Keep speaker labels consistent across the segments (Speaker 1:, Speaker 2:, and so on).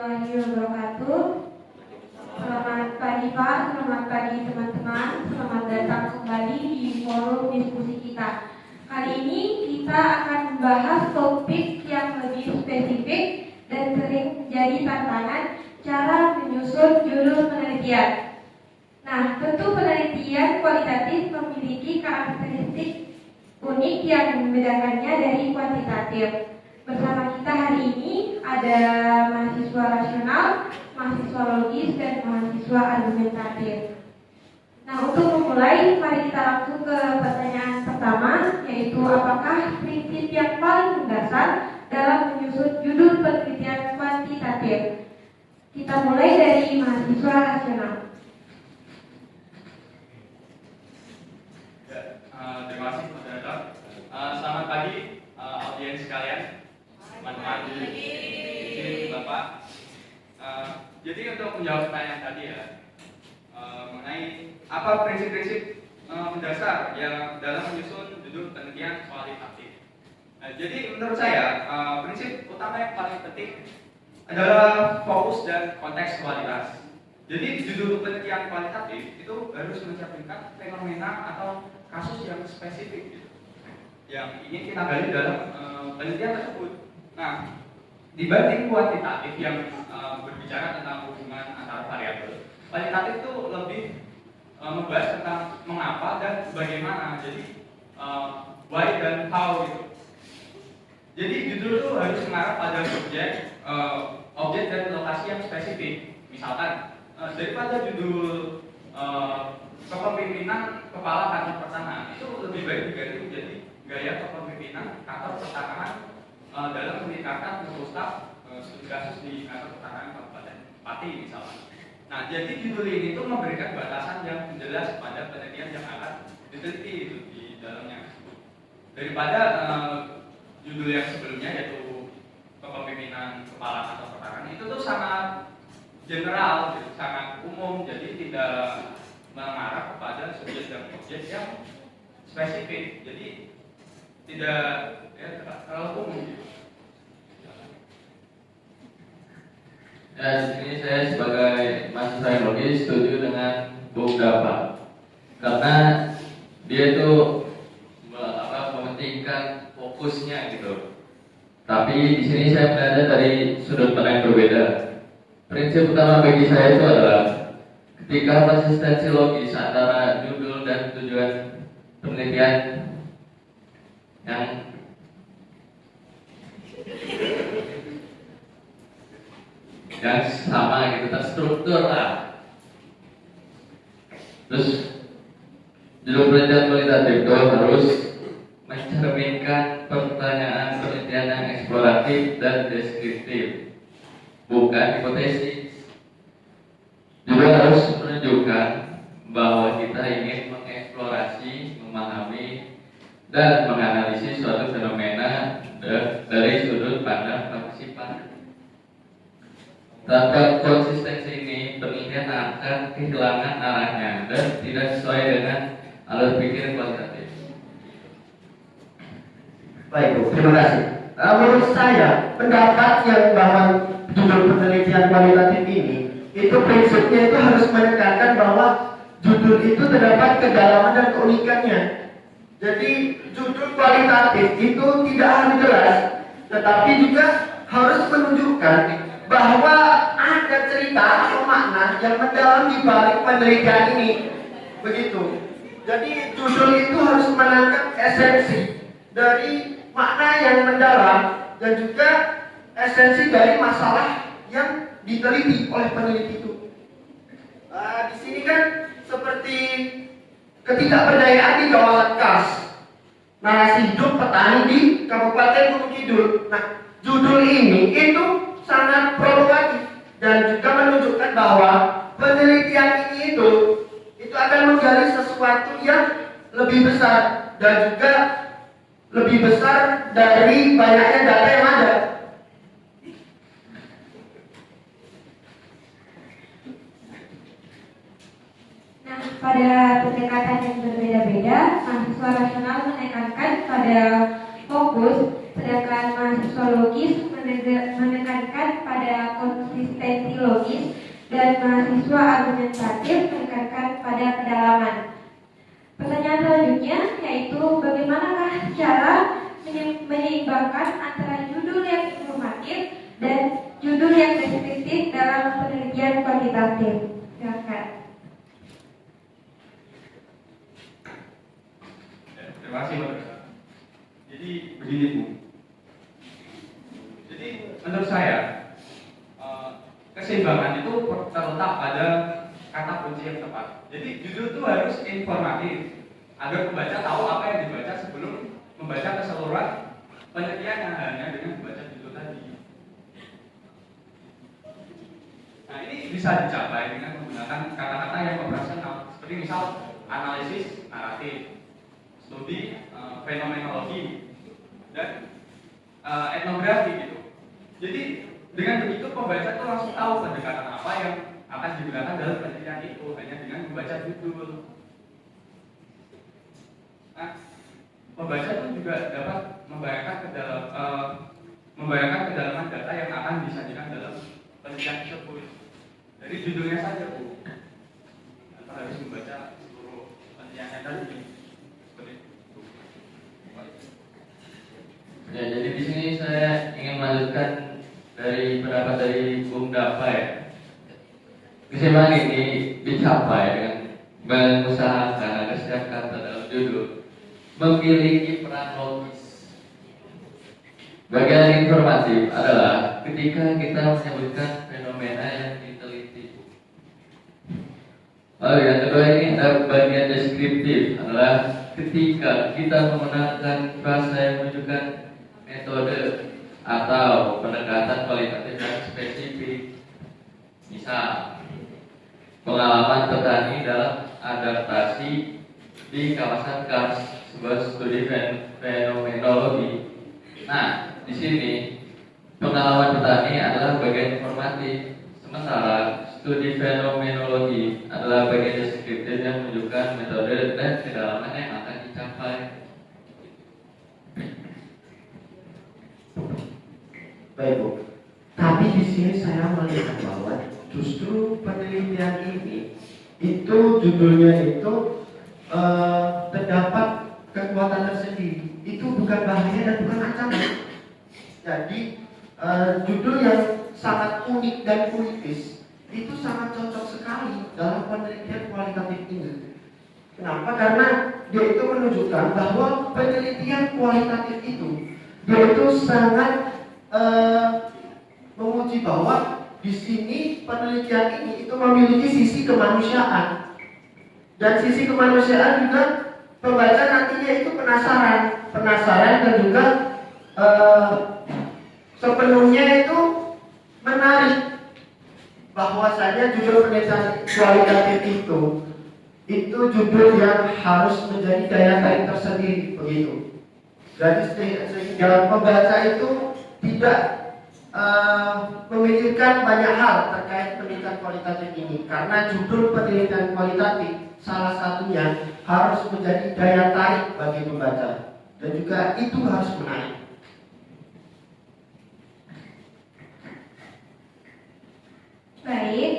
Speaker 1: warahmatullahi wabarakatuh. Selamat pagi Pak, selamat pagi teman-teman. Selamat datang kembali di forum diskusi kita. Kali ini kita akan membahas topik yang lebih spesifik dan sering jadi tantangan, cara menyusun judul penelitian. Nah, tentu penelitian kualitatif memiliki karakteristik unik yang membedakannya dari kuantitatif. Bersama kita hari ini ada mahasiswa rasional, mahasiswa logis, dan mahasiswa argumentatif. Nah, untuk memulai, mari kita langsung ke pertanyaan pertama, yaitu apakah prinsip yang paling mendasar dalam menyusun judul penelitian kuantitatif? Kita mulai dari mahasiswa rasional.
Speaker 2: Terima kasih moderator. Selamat pagi audiens sekalian, teman-teman di Bapak. Jadi untuk menjawab pertanyaan tadi ya, mengenai apa prinsip-prinsip mendasar yang dalam menyusun judul penelitian kualitatif. Jadi menurut saya prinsip utama yang paling penting adalah fokus dan konteks kualitas. Jadi judul penelitian kualitatif itu harus mencerminkan fenomena atau kasus yang spesifik gitu, yang ingin kita gali dalam penelitian tersebut. Nah, dibanding kuantitatif yang berbicara tentang hubungan antara variabel, kualitatif itu lebih membahas tentang mengapa dan bagaimana. Jadi why dan how gitu. Jadi judul itu harus mengarah pada objek dan lokasi yang spesifik. Misalkan daripada judul kepemimpinan kepala kantor pertanahan, itu lebih baik diganti menjadi gaya kepemimpinan kantor pertanahan dalam meningkatkan mutu staf studi kasus di kantor pertanahan Kabupaten Pati misalnya. Nah, jadi judul ini tuh memberikan batasan yang jelas pada penelitian yang akan diteliti itu di dalamnya. Daripada judul yang sebelumnya yaitu kepemimpinan kepala kantor pertanahan, itu tuh sangat general, gitu, sangat umum, jadi tidak mengarah kepada subjek dan objek yang spesifik, jadi tidak terlalu umum. Gitu.
Speaker 3: Ya, di sini saya sebagai mahasiswa yang logis setuju dengan Bung Dava, karena dia itu mementingkan fokusnya gitu. Tapi di sini saya melihatnya dari sudut pandang yang berbeda. Prinsip utama bagi saya itu adalah ketika konsistensi logis antara judul dan tujuan penelitian yang sama gitu, terstruktur lah. Terus judul penelitian kualitatif itu harus mencerminkan pertanyaan penelitian yang eksploratif dan deskriptif, bukan hipotesis. Juga harus menunjukkan bahwa kita ingin mengeksplorasi, memahami, dan menganalisis suatu fenomena dari sudut pandang partisipan. Tanpa konsistensi ini, penelitian akan kehilangan arahnya dan tidak sesuai dengan alur pikir kualitatif.
Speaker 4: Baik Bu, terima kasih. Menurut saya, pendapat yang bahwa judul penelitian kualitatif ini itu prinsipnya itu harus menekankan bahwa judul itu terdapat kedalaman dan keunikannya. Jadi judul kualitatif itu tidak harus jelas, tetapi juga harus menunjukkan bahwa ada cerita atau makna yang mendalam di balik penelitian ini. Begitu. Jadi judul itu harus menangkap esensi dari makna yang mendalam dan juga esensi dari masalah yang diteliti oleh peneliti itu. Di sini kan seperti ketidakberdayaan di kawasan Kars, narasi hidup petani di Kabupaten Gunung Kidul. Nah, judul ini itu sangat provokatif dan juga menunjukkan bahwa penelitian ini itu akan menggali sesuatu yang lebih besar dan juga lebih besar dari banyaknya data yang ada.
Speaker 1: Nah, pada pendekatan yang berbeda-beda, mahasiswa rasional menekankan pada fokus, sedangkan mahasiswa logis menekankan pada konsistensi dan mahasiswa argumentatif menekankan pada kedalaman. Pertanyaan selanjutnya yaitu bagaimanakah cara menyeimbangkan antara judul yang informatif dan judul yang deskriptif dalam penelitian kuantitatif. Silakan.
Speaker 2: Terima kasih Mbak. Jadi begini Bu. Jadi menurut saya keseimbangan itu terletak pada kata kunci yang tepat. Jadi judul itu harus informatif agar pembaca tahu apa yang dibaca sebelum membaca keseluruhan penelitian yang hanya dengan membaca judul tadi. Nah ini bisa dicapai dengan menggunakan kata-kata yang operasional seperti misal analisis naratif, studi fenomenologi, dan etnografi gitu. Jadi dengan begitu pembaca tuh langsung tahu pendekatan apa yang akan digunakan dalam penelitian itu hanya dengan membaca judul. Nah, pembaca itu juga dapat membayangkan kedalaman data yang akan disajikan dalam penelitian tersebut. Dari judulnya saja Bu, tanpa harus membaca seluruh penelitian tadi.
Speaker 3: Ya, jadi di sini saya ingin melanjutkan dari pendapat dari Bung Dapa ya. Keseimbangan ini dicapai dengan mengusahakan agar setiap kata dalam judul memiliki peran logis. Bagian informatif adalah ketika kita menyebutkan fenomena yang diteliti. Lalu yang kedua ini ada bagian deskriptif adalah ketika kita menggunakan bahasa yang menunjukkan metode atau pendekatan kualitatif dan spesifik. Misal, pengalaman petani dalam adaptasi di kawasan Kars, sebuah studi fenomenologi. Nah, di sini pengalaman petani adalah bagian informatif, sementara studi fenomenologi adalah bagian deskriptif yang menunjukkan metode dan kedalaman yang akan dicapai.
Speaker 4: Baik Bu, tapi di sini saya melihat bahwa justru penelitian ini itu judulnya itu terdapat kekuatan tersendiri. Itu bukan bahaya dan bukan ancaman. Jadi judul yang sangat unik dan puitis itu sangat cocok sekali dalam penelitian kualitatif ini. Kenapa? Karena dia itu menunjukkan bahwa penelitian kualitatif itu dia itu sangat menguji bahwa di sini penelitian ini itu memiliki sisi kemanusiaan, dan sisi kemanusiaan juga pembaca nantinya itu penasaran dan juga sepenuhnya itu menarik bahwasanya judul penelitian kualitatif itu judul yang harus menjadi daya tarik tersendiri begitu. Jadi sehingga pembaca itu tidak memikirkan banyak hal terkait penelitian kualitatif ini, karena judul penelitian kualitatif salah satunya harus menjadi daya tarik bagi pembaca dan juga itu harus menarik.
Speaker 1: Baik,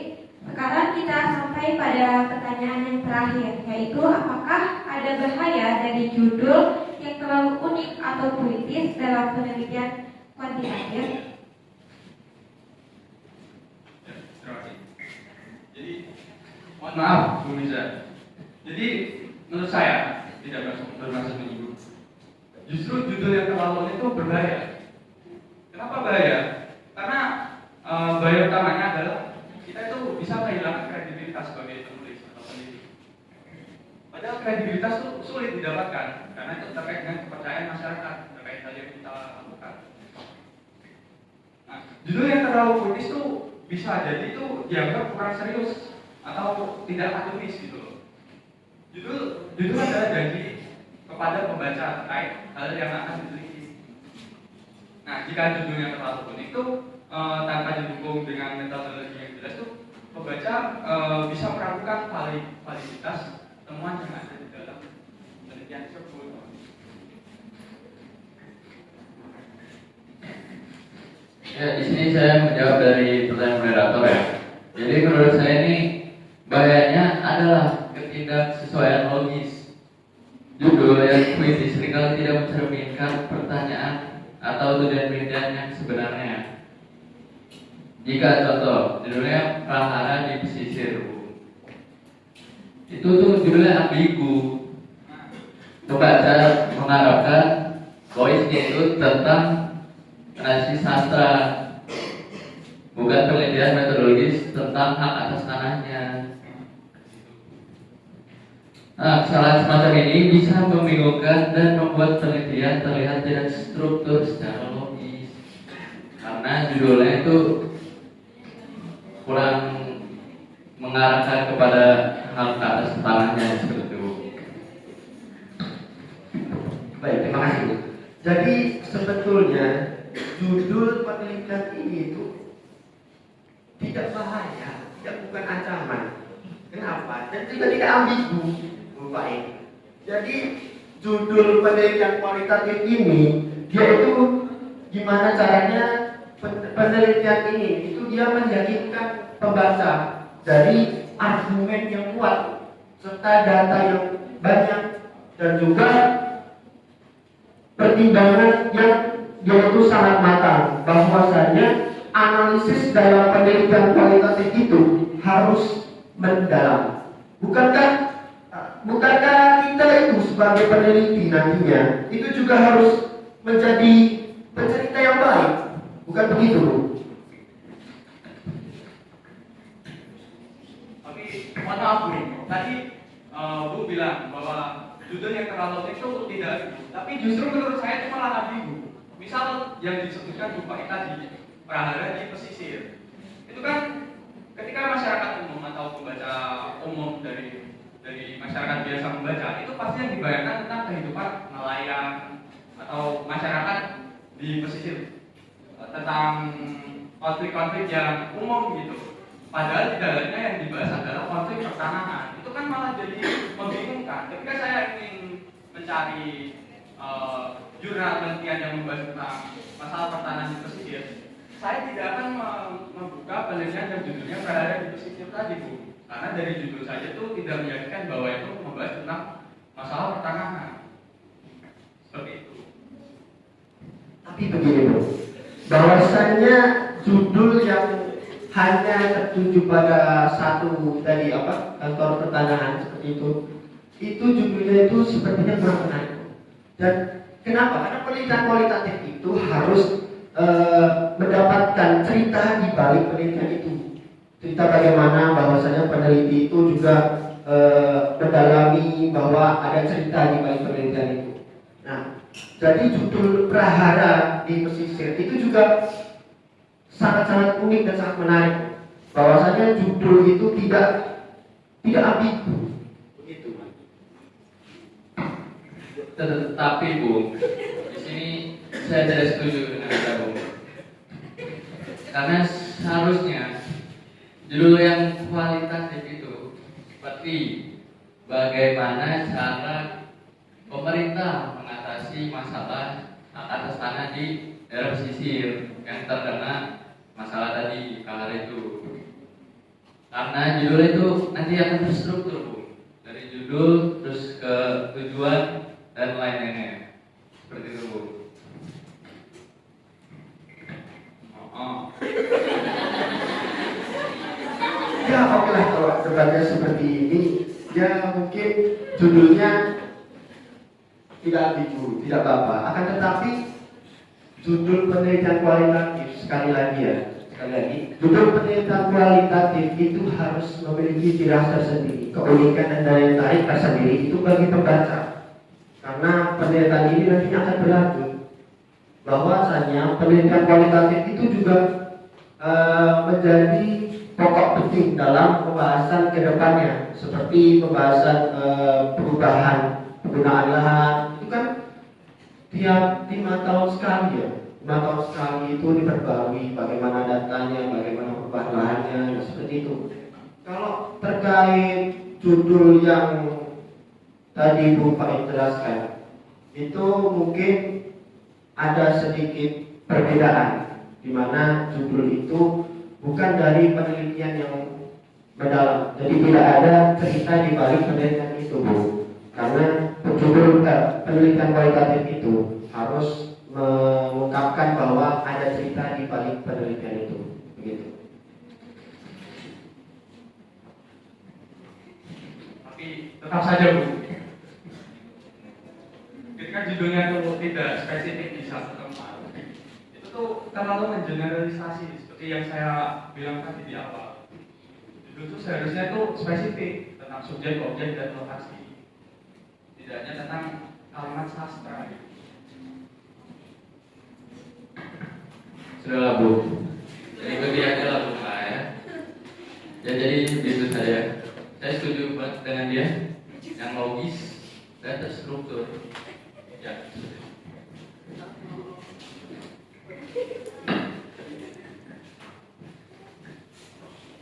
Speaker 1: sekarang kita sampai pada pertanyaan yang terakhir, yaitu apakah ada bahaya dari judul yang terlalu unik atau puitis dalam penelitian kuantitatif?
Speaker 2: Jadi, mohon maaf Bu Miza. Jadi, menurut saya tidak bermaksud menyinggung. Justru judul yang terlalu itu berbahaya. Kenapa bahaya? Karena bahaya utamanya adalah kita itu bisa kehilangan kredibilitas sebagai penulis atau peneliti. Padahal kredibilitas itu sulit didapatkan karena itu terkait dengan kepercayaan masyarakat terkait hal yang kita lakukan. Nah, judul yang terlalu puitis itu bisa jadi itu dianggap kurang serius atau tidak akademis gitu loh. Judul adalah janji kepada pembaca terkait hal yang akan diteliti. Nah, jika judulnya terlalu unik itu tanpa didukung dengan metodologi yang jelas itu pembaca bisa meragukan validitas temuan yang ada di dalam penelitian tersebut.
Speaker 3: Ya, di sini saya menjawab dari pertanyaan moderator ya. Jadi menurut saya ini bahayanya adalah ketidaksesuaian logis. Judul yang puisi seringkali tidak mencerminkan pertanyaan atau tujuan penelitian yang sebenarnya. Jika contoh, judulnya Prahara di Pesisir, itu tuh judulnya ambigu. Pembaca mengharapkan voice-nya itu tentang analisis sastra, bukan penelitian metodologis tentang hak atas tanahnya. Nah, kesalahan semacam ini bisa membingungkan dan membuat penelitian terlihat tidak struktur secara logis, karena judulnya itu kurang mengarahkan kepada hak atas tanahnya seperti itu.
Speaker 4: Baik, terima kasih Bu. Jadi sebetulnya judul penelitian ini itu tidak bahaya, bukan ancaman. Kenapa? Dan juga tidak ambigu, Bu Pak. Jadi judul penelitian kualitatif ini dia itu gimana caranya penelitian ini itu dia meyakinkan pembaca dari argumen yang kuat serta data yang banyak dan juga pertimbangan yang dia itu sangat matang, bahwasanya analisis dalam penelitian kualitatif itu harus mendalam. Bukankah kita itu sebagai peneliti nantinya itu juga harus menjadi pencerita yang baik, bukan begitu Bu?
Speaker 2: Tapi mohon maaf Bu, tadi Bu bilang bahwa judul yang terlalu itu tidak, tapi justru menurut saya itu malah ambigu. Misal yang disebutkan Bu Pak tadi, Prahara di Pesisir, itu kan ketika masyarakat umum atau pembaca umum dari masyarakat biasa membaca, itu pasti yang dibayangkan tentang kehidupan nelayan atau masyarakat di pesisir, tentang konflik-konflik yang umum gitu. Padahal di dalamnya yang dibahas adalah konflik pertanahan. Itu kan malah jadi membingungkan. Ketika saya ingin mencari jurnal penelitian yang membahas tentang masalah pertanahan di pesisir, saya tidak akan membuka penelitian yang judulnya Prahara di Pesisir tadi Bu. Karena dari judul saja itu tidak meyakinkan bahwa itu membahas tentang masalah pertanahan. Seperti itu.
Speaker 4: Tapi begini Bu, bahwasannya judul yang hanya tertuju pada satu tadi kantor pertanahan seperti itu judulnya itu sepertinya kurang menarik. Dan kenapa? Karena penelitian kualitatif itu harus mendapatkan cerita di balik penelitian itu. Cerita bagaimana bahwasanya peneliti itu juga mendalami bahwa ada cerita di balik penelitian itu. Nah, jadi judul Prahara di Pesisir itu juga sangat-sangat unik dan sangat menarik. Bahwasanya judul itu tidak ambigu. Begitu.
Speaker 3: Tetapi Bu, di sini saya tidak setuju dengan Anda Bu. Karena seharusnya judul yang kualitatif itu seperti bagaimana cara pemerintah mengatasi masalah hak atas tanah di daerah pesisir yang terkena masalah tadi kahar itu. Karena judul itu nanti akan terstruktur Bu, dari judul terus ke tujuan dan lain-lainnya. Seperti itu Bu.
Speaker 4: Ya oke lah kalau debatnya seperti ini, ya mungkin judulnya tidak ambigu, tidak apa-apa. Akan tetapi judul penelitian kualitatif sekali lagi, judul penelitian kualitatif itu harus memiliki ciri khas tersendiri, keunikan dan daya tarik tersendiri itu bagi pembaca. Karena penelitian ini nantinya akan berlanjut. Bahwasanya penelitian kualitatif itu juga menjadi pokok penting dalam pembahasan kedepannya, seperti pembahasan perubahan penggunaan lahan. Itu kan tiap 5 tahun sekali ya. 5 tahun sekali itu diperbarui bagaimana datanya, bagaimana perubahan lahannya, seperti itu. Kalau terkait judul yang tadi Bu Pak jelaskan, itu mungkin ada sedikit perbedaan, di mana judul itu bukan dari penelitian yang mendalam. Jadi tidak ada cerita di balik penelitian itu, Bu. Karena penelitian kualitatif itu harus mengungkapkan bahwa ada cerita di balik penelitian itu, begitu.
Speaker 2: Tapi tetap saja, Bu, ketika judulnya itu tidak spesifik di satu tempat, itu tuh terlalu mengeneralisasi seperti yang saya bilang tadi di awal. Judul itu seharusnya itu spesifik tentang subjek, objek, dan lokasi, tidak hanya tentang kalimat sastra.
Speaker 3: Sudahlah, Bu. Jadi ikuti aja lah, Bu, Pak, ya. Ya, jadi begitu saja. Saya setuju banget dengan dia, yang logis dan terstruktur. Ya.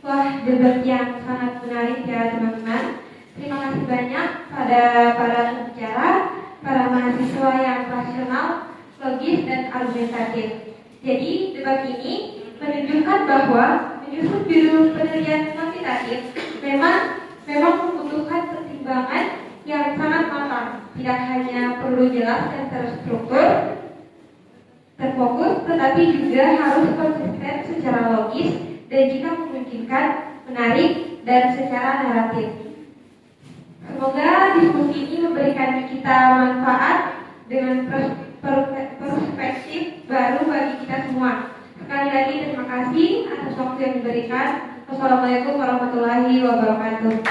Speaker 1: Wah, debat yang sangat menarik ya teman-teman. Terima kasih banyak pada para pembicara, para mahasiswa yang rasional, logis, dan argumentatif. Jadi, debat ini menunjukkan bahwa menyusun judul penelitian kuantitatif memang membutuhkan pertimbangan yang sangat matang. Tidak hanya perlu jelas dan terstruktur, terfokus, tetapi juga harus konsisten secara logis dan jika memungkinkan menarik dan secara naratif. Semoga diskusi ini memberikan kita manfaat dengan perspektif baru bagi kita semua. Sekali lagi terima kasih atas waktu yang diberikan. Wassalamualaikum warahmatullahi wabarakatuh.